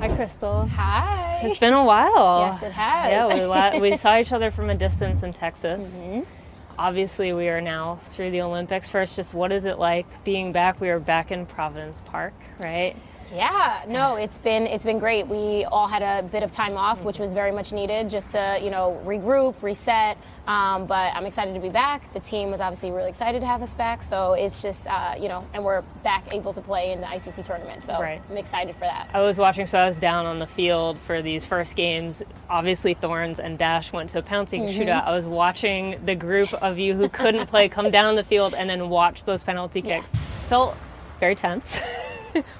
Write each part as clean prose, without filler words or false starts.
Hi, Crystal. Hi. It's been a while. Yes, it has. Yeah, we saw each other from a distance in Texas. Obviously, we are now through the Olympics. First, just what is it like being back? We are back in Providence Park, right? Yeah, no, it's been great. We all had a bit of time off, which was very much needed, just to regroup, reset. But I'm excited to be back. The team was obviously really excited to have us back. So it's just and we're back able to play in the ICC tournament. So right. I'm excited for that. I was watching, so I was down on the field for these first games. Obviously, Thorns and Dash went to a penalty shootout. I was watching the group of you who couldn't play come down the field and then watch those penalty kicks. Felt very tense.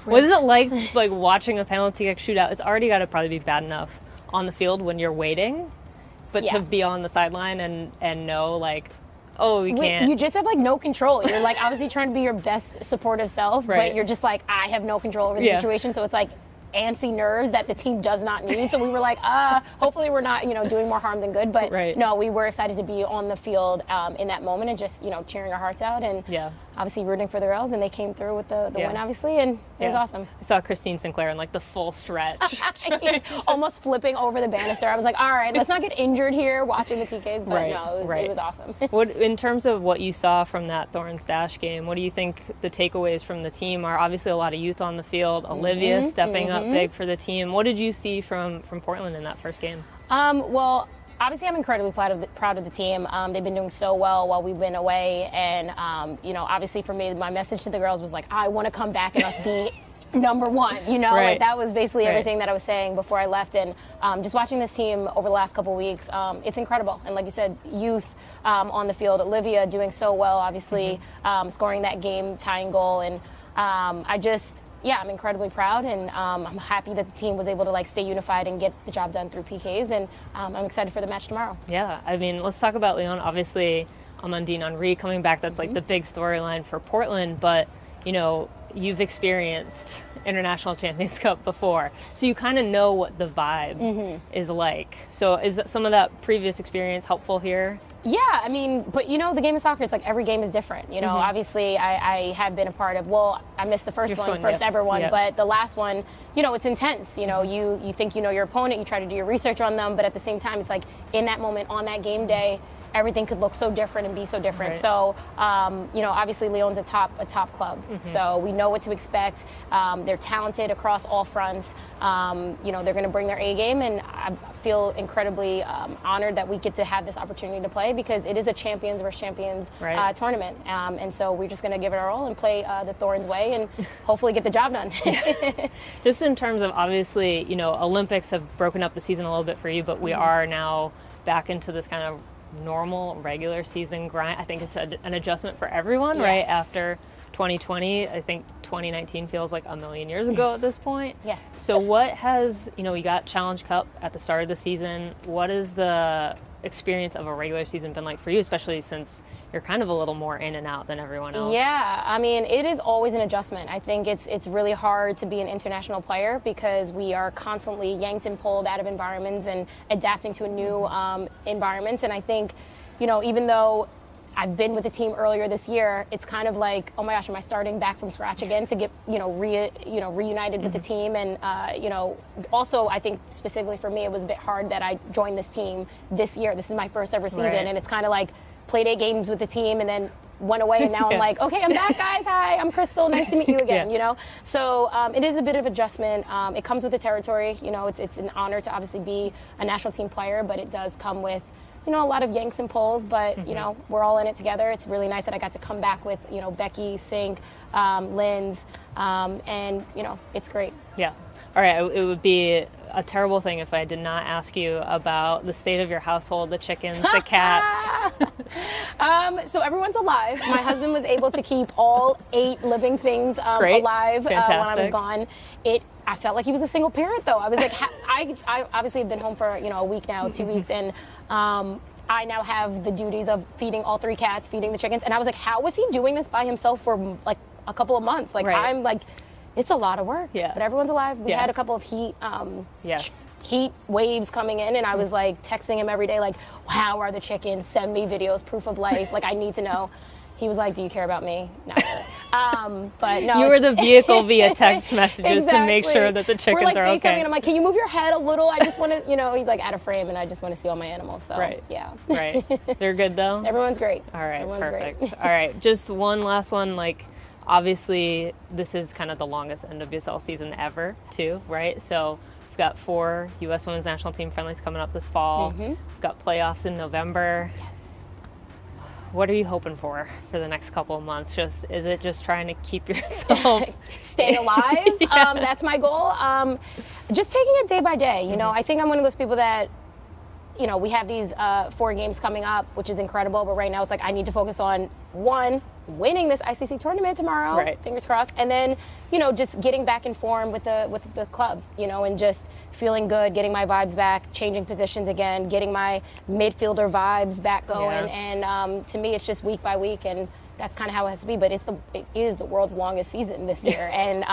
What is it like watching a penalty kick shootout? It's already got to probably be bad enough on the field when you're waiting, but to be on the sideline and know we can't. You just have no control. You're obviously trying to be your best supportive self, but you're just I have no control over the situation. So it's antsy nerves that the team does not need. So we were hopefully we're not doing more harm than good. But no, we were excited to be on the field in that moment and just cheering our hearts out and obviously rooting for the girls, and they came through with the win, obviously, and it was awesome. I saw Christine Sinclair in the full stretch. Almost flipping over the banister. I was like, all right, let's not get injured here watching the PKs, but it was awesome. What, in terms of what you saw from that Thorns Dash game, what do you think the takeaways from the team are? Obviously a lot of youth on the field, Olivia stepping up big for the team. What did you see from Portland in that first game? Well, obviously, I'm incredibly proud of the team. They've been doing so well while we've been away. And, obviously for me, my message to the girls was I want to come back and us be number one, that was basically everything that I was saying before I left. And just watching this team over the last couple of weeks, it's incredible. And like you said, youth on the field, Olivia doing so well, obviously, scoring that game tying goal. And I'm incredibly proud, and I'm happy that the team was able to stay unified and get the job done through PKs, and I'm excited for the match tomorrow. Yeah, I mean, let's talk about Lyon. Obviously, Amandine Henry coming back, that's the big storyline for Portland, but you've experienced International Champions Cup before, so you kind of know what the vibe is like. So is some of that previous experience helpful here? Yeah, I mean, but the game of soccer, it's every game is different. Obviously I have been a part of, I missed the first ever one, but the last one, it's intense. You think your opponent, you try to do your research on them, but at the same time, it's in that moment, on that game day, everything could look so different and be so different. Right. So, obviously Lyon's a top club. So we know what to expect. They're talented across all fronts. They're going to bring their A game, and I feel incredibly honored that we get to have this opportunity to play, because it is a champions versus champions tournament. And so we're just going to give it our all and play the Thorns way and hopefully get the job done. Just in terms of, obviously, Olympics have broken up the season a little bit for you, but we are now back into this kind of normal regular season grind. I think it's an adjustment for everyone, right? After 2020, I think 2019 feels like a million years ago at this point. Yes. So what has, we got Challenge Cup at the start of the season. What is the experience of a regular season been like for you, especially since you're kind of a little more in and out than everyone else? Yeah, I mean, it is always an adjustment. I think it's really hard to be an international player because we are constantly yanked and pulled out of environments and adapting to a new environment. And I think, even though I've been with the team earlier this year, it's kind of oh my gosh, am I starting back from scratch again to get, reunited with the team? And, also I think specifically for me, it was a bit hard that I joined this team this year. This is my first ever season. And it's kind of played 8 games with the team and then went away. And now I'm okay, I'm back, guys. Hi, I'm Crystal. Nice to meet you again, So it is a bit of adjustment. It comes with the territory. It's an honor to obviously be a national team player, but it does come with a lot of yanks and pulls, but we're all in it together. It's really nice that I got to come back with Becky, Sink, Linz, and it's great. Yeah. All right. It would be a terrible thing if I did not ask you about the state of your household, the chickens, the cats. So everyone's alive. My husband was able to keep all 8 living things alive when I was gone. I felt like he was a single parent, though. I was I obviously have been home for a week now, 2 weeks, and I now have the duties of feeding all 3 cats, feeding the chickens, and I was how was he doing this by himself for a couple of months? I'm it's a lot of work. Yeah. But everyone's alive. We had a couple of heat waves coming in, and I was texting him every day, how are the chickens? Send me videos, proof of life. I need to know. He was like, "Do you care about me?" Not really. But no, You were the vehicle via text messages to make sure that the chickens we're like are FaceTiming, okay. and I'm like, "Can you move your head a little? I just want to," he's like out of frame, and I just want to see all my animals. So Right. yeah. Right. They're good though? Everyone's great. All right, Everyone's perfect. great. All right, just one last one. Like, obviously, this is kind of the longest NWSL season ever, too, right? So we've got 4 U.S. Women's National Team friendlies coming up this fall. We've got playoffs in November. Yes. What are you hoping for the next couple of months? Is it just trying to keep yourself Stay alive? Yeah. That's my goal. Just taking it day by day. I think I'm one of those people that, we have these 4 games coming up, which is incredible. But right now it's like I need to focus on, 1, winning this ICC tournament tomorrow. Right. Fingers crossed. And then, just getting back in form with the club, and just feeling good, getting my vibes back, changing positions again, getting my midfielder vibes back going. Yeah. And to me, it's just week by week. And that's kind of how it has to be, but it is the world's longest season this year. And,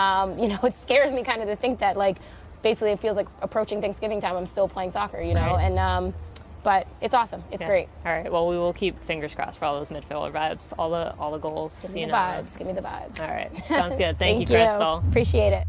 it scares me kind of to think that, like, basically it feels like approaching Thanksgiving time, I'm still playing soccer, Right. and but it's awesome. It's great. All right. Well, we will keep fingers crossed for all those midfielder vibes, all the goals. Give me the vibes. Give me the vibes. All right. Sounds good. Thank you, Crystal. Appreciate it.